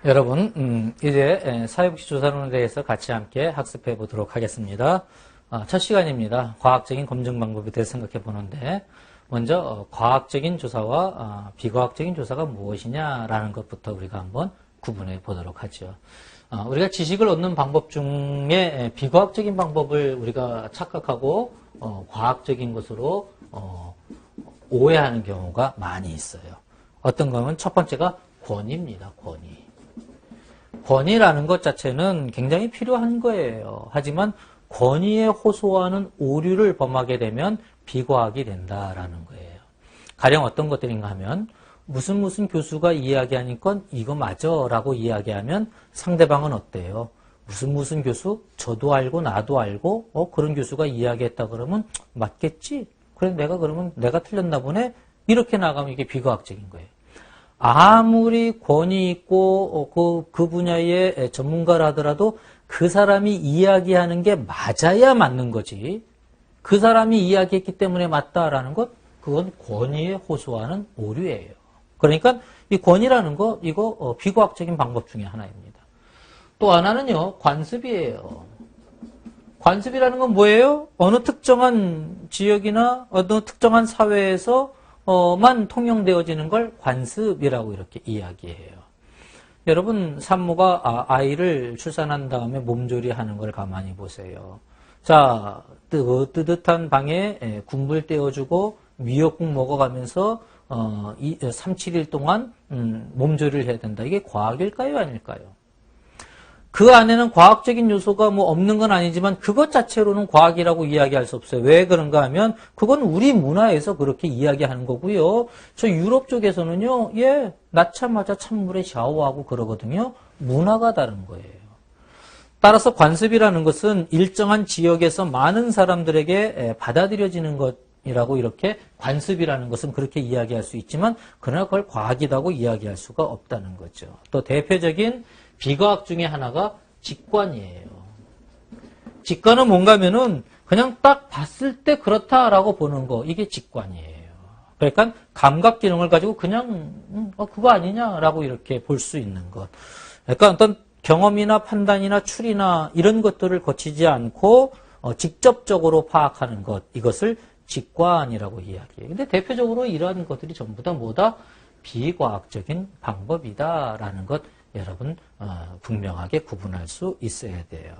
여러분, 이제 사회복지 조사론에 대해서 같이 함께 학습해 보도록 하겠습니다. 첫 시간입니다. 과학적인 검증 방법에 대해서 생각해 보는데, 먼저 과학적인 조사와 비과학적인 조사가 무엇이냐라는 것부터 우리가 한번 구분해 보도록 하죠. 우리가 지식을 얻는 방법 중에 비과학적인 방법을 우리가 착각하고 과학적인 것으로 오해하는 경우가 많이 있어요. 어떤 거면 첫 번째가 권위입니다. 권위. 권위라는 것 자체는 굉장히 필요한 거예요. 하지만 권위에 호소하는 오류를 범하게 되면 비과학이 된다라는 거예요. 가령 어떤 것들인가 하면 무슨 교수가 이야기하니까 이거 맞아 라고 이야기하면 상대방은 어때요? 무슨 교수? 저도 알고 나도 알고 그런 교수가 이야기했다 그러면 맞겠지? 그래 그러면 내가 틀렸나 보네? 이렇게 나가면 이게 비과학적인 거예요. 아무리 권위 있고 그 분야의 전문가라 하더라도 그 사람이 이야기하는 게 맞아야 맞는 거지. 그 사람이 이야기했기 때문에 맞다라는 것, 그건 권위에 호소하는 오류예요. 그러니까 이 권위라는 거, 이거 비과학적인 방법 중에 하나입니다. 또 하나는요, 관습이에요. 관습이라는 건 뭐예요? 어느 특정한 지역이나 어느 특정한 사회에서 만 통용되어지는 걸 관습이라고 이렇게 이야기해요. 여러분, 산모가 아이를 출산한 다음에 몸조리 하는 걸 가만히 보세요. 자, 뜨뜻한 방에 군불 떼어주고 미역국 먹어가면서 3, 7일 동안 몸조리를 해야 된다. 이게 과학일까요? 아닐까요? 그 안에는 과학적인 요소가 없는 건 아니지만 그것 자체로는 과학이라고 이야기할 수 없어요. 왜 그런가 하면 그건 우리 문화에서 그렇게 이야기하는 거고요. 저 유럽 쪽에서는요. 낳자마자 찬물에 샤워하고 그러거든요. 문화가 다른 거예요. 따라서 관습이라는 것은 일정한 지역에서 많은 사람들에게 받아들여지는 것이라고 이렇게 관습이라는 것은 그렇게 이야기할 수 있지만 그러나 그걸 과학이라고 이야기할 수가 없다는 거죠. 또 대표적인 비과학 중에 하나가 직관이에요. 직관은 뭔가 하면은 그냥 딱 봤을 때 그렇다라고 보는 거, 이게 직관이에요. 그러니까 감각 기능을 가지고 그냥 그거 아니냐라고 이렇게 볼 수 있는 것. 그러니까 어떤 경험이나 판단이나 추리나 이런 것들을 거치지 않고 직접적으로 파악하는 것, 이것을 직관이라고 이야기해요. 근데 대표적으로 이러한 것들이 전부 다 뭐다? 비과학적인 방법이다라는 것 여러분 분명하게 구분할 수 있어야 돼요.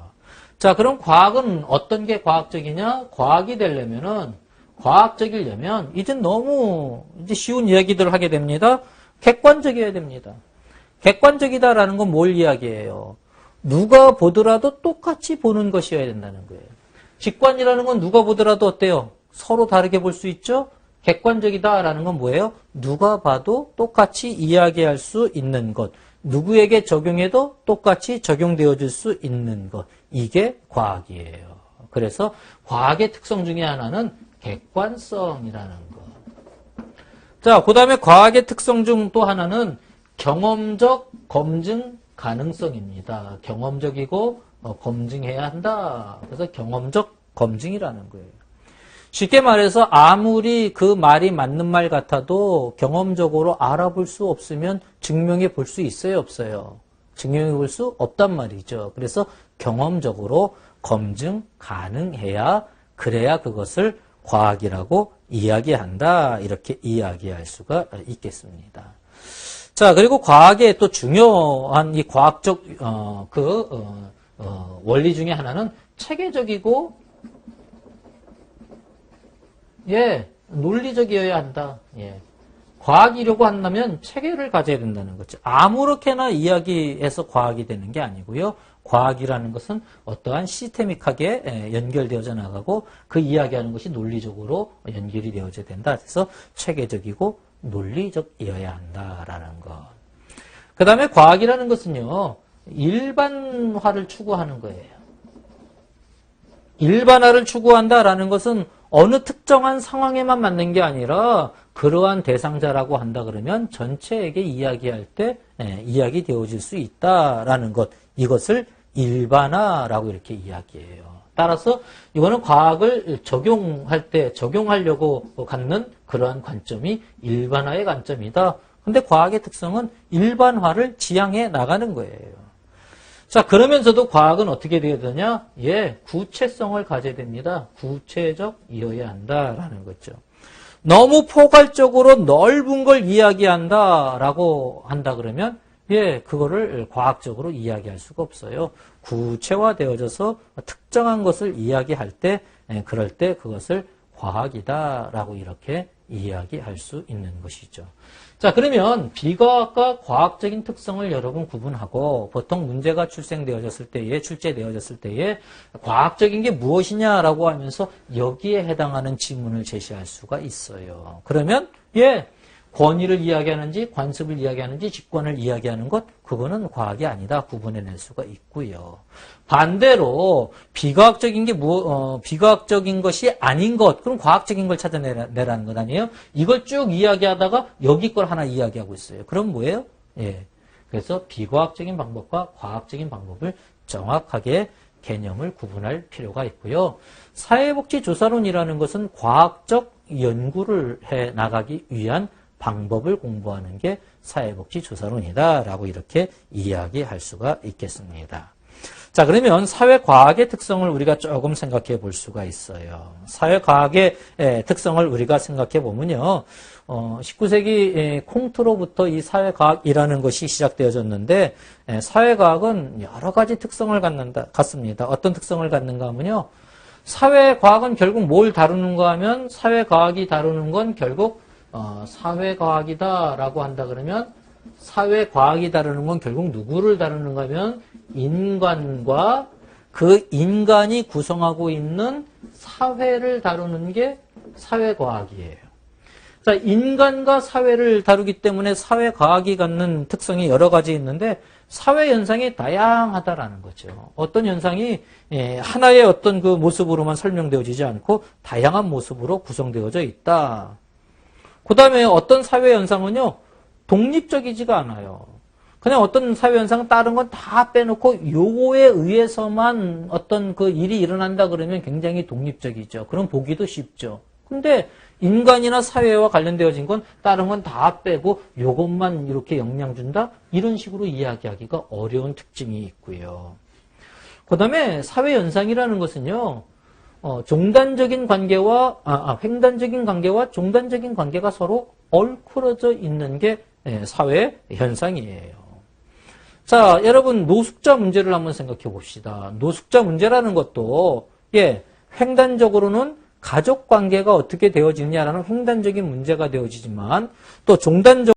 자, 그럼 과학은 어떤 게 과학적이냐? 과학이 되려면은 과학적이려면 이제 너무 쉬운 이야기들을 하게 됩니다. 객관적이어야 됩니다. 객관적이다라는 건 뭘 이야기해요? 누가 보더라도 똑같이 보는 것이어야 된다는 거예요. 직관이라는 건 누가 보더라도 어때요? 서로 다르게 볼 수 있죠? 객관적이다라는 건 뭐예요? 누가 봐도 똑같이 이야기할 수 있는 것. 누구에게 적용해도 똑같이 적용되어질 수 있는 것. 이게 과학이에요. 그래서 과학의 특성 중에 하나는 객관성이라는 것. 자, 그 다음에 과학의 특성 중 또 하나는 경험적 검증 가능성입니다. 경험적이고 검증해야 한다. 그래서 경험적 검증이라는 거예요. 쉽게 말해서 아무리 그 말이 맞는 말 같아도 경험적으로 알아볼 수 없으면 증명해 볼 수 있어요, 없어요? 증명해 볼 수 없단 말이죠. 그래서 경험적으로 검증 가능해야, 그래야 그것을 과학이라고 이야기한다. 이렇게 이야기할 수가 있겠습니다. 자, 그리고 과학의 또 중요한 이 과학적 원리 중에 하나는 체계적이고 논리적이어야 한다. 과학이려고 한다면 체계를 가져야 된다는 거죠. 아무렇게나 이야기해서 과학이 되는 게 아니고요. 과학이라는 것은 어떠한 시스테믹하게 연결되어져 나가고 그 이야기하는 것이 논리적으로 연결이 되어져야 된다. 그래서 체계적이고 논리적이어야 한다라는 것. 그 다음에 과학이라는 것은요. 일반화를 추구하는 거예요. 일반화를 추구한다라는 것은 어느 특정한 상황에만 맞는 게 아니라 그러한 대상자라고 한다 그러면 전체에게 이야기할 때 이야기 되어질 수 있다라는 것. 이것을 일반화라고 이렇게 이야기해요. 따라서 이거는 과학을 적용할 때 적용하려고 갖는 그러한 관점이 일반화의 관점이다. 근데 과학의 특성은 일반화를 지향해 나가는 거예요. 자, 그러면서도 과학은 어떻게 되어야 되냐? 예, 구체성을 가져야 됩니다. 구체적이어야 한다라는 거죠. 너무 포괄적으로 넓은 걸 이야기한다라고 한다 그러면 예, 그거를 과학적으로 이야기할 수가 없어요. 구체화되어져서 특정한 것을 이야기할 때, 그럴 때 그것을 과학이다라고 이렇게 이야기할 수 있는 것이죠. 자, 그러면 비과학과 과학적인 특성을 여러분 구분하고 보통 문제가 출제되어졌을 때에 과학적인 게 무엇이냐라고 하면서 여기에 해당하는 지문을 제시할 수가 있어요. 그러면 예, 권위를 이야기하는지 관습을 이야기하는지 직관을 이야기하는 것 그거는 과학이 아니다 구분해낼 수가 있고요. 반대로 비과학적인 게 비과학적인 것이 아닌 것 그럼 과학적인 걸 찾아내라는 것 아니에요? 이걸 쭉 이야기하다가 여기 걸 하나 이야기하고 있어요. 그럼 뭐예요? 예. 그래서 비과학적인 방법과 과학적인 방법을 정확하게 개념을 구분할 필요가 있고요. 사회복지조사론이라는 것은 과학적 연구를 해 나가기 위한 방법을 공부하는 게 사회복지조사론이다라고 이렇게 이야기할 수가 있겠습니다. 자, 그러면 사회과학의 특성을 우리가 조금 생각해 볼 수가 있어요. 사회과학의 특성을 우리가 생각해 보면요. 19세기 콩트로부터 이 사회과학이라는 것이 시작되어졌는데 사회과학은 여러 가지 특성을 갖습니다. 어떤 특성을 갖는가 하면요. 사회과학은 결국 뭘 다루는가 하면 사회과학이 다루는 건 결국 사회과학이다라고 한다 그러면 사회과학이 다루는 건 결국 누구를 다루는가 하면 인간과 그 인간이 구성하고 있는 사회를 다루는 게 사회과학이에요. 자, 인간과 사회를 다루기 때문에 사회과학이 갖는 특성이 여러 가지 있는데 사회 현상이 다양하다라는 거죠. 어떤 현상이 하나의 어떤 그 모습으로만 설명되어지지 않고 다양한 모습으로 구성되어져 있다. 그 다음에 어떤 사회 현상은요, 독립적이지가 않아요. 그냥 어떤 사회 현상 다른 건 다 빼놓고 요거에 의해서만 어떤 그 일이 일어난다 그러면 굉장히 독립적이죠. 그럼 보기도 쉽죠. 근데 인간이나 사회와 관련되어진 건 다른 건 다 빼고 요것만 이렇게 영향 준다? 이런 식으로 이야기하기가 어려운 특징이 있고요. 그 다음에 사회 현상이라는 것은요, 종단적인 관계와 횡단적인 관계와 종단적인 관계가 서로 얽혀져 있는 게 사회 현상이에요. 자, 여러분 노숙자 문제를 한번 생각해 봅시다. 노숙자 문제라는 것도 횡단적으로는 가족 관계가 어떻게 되어지느냐라는 횡단적인 문제가 되어지지만 또 종단적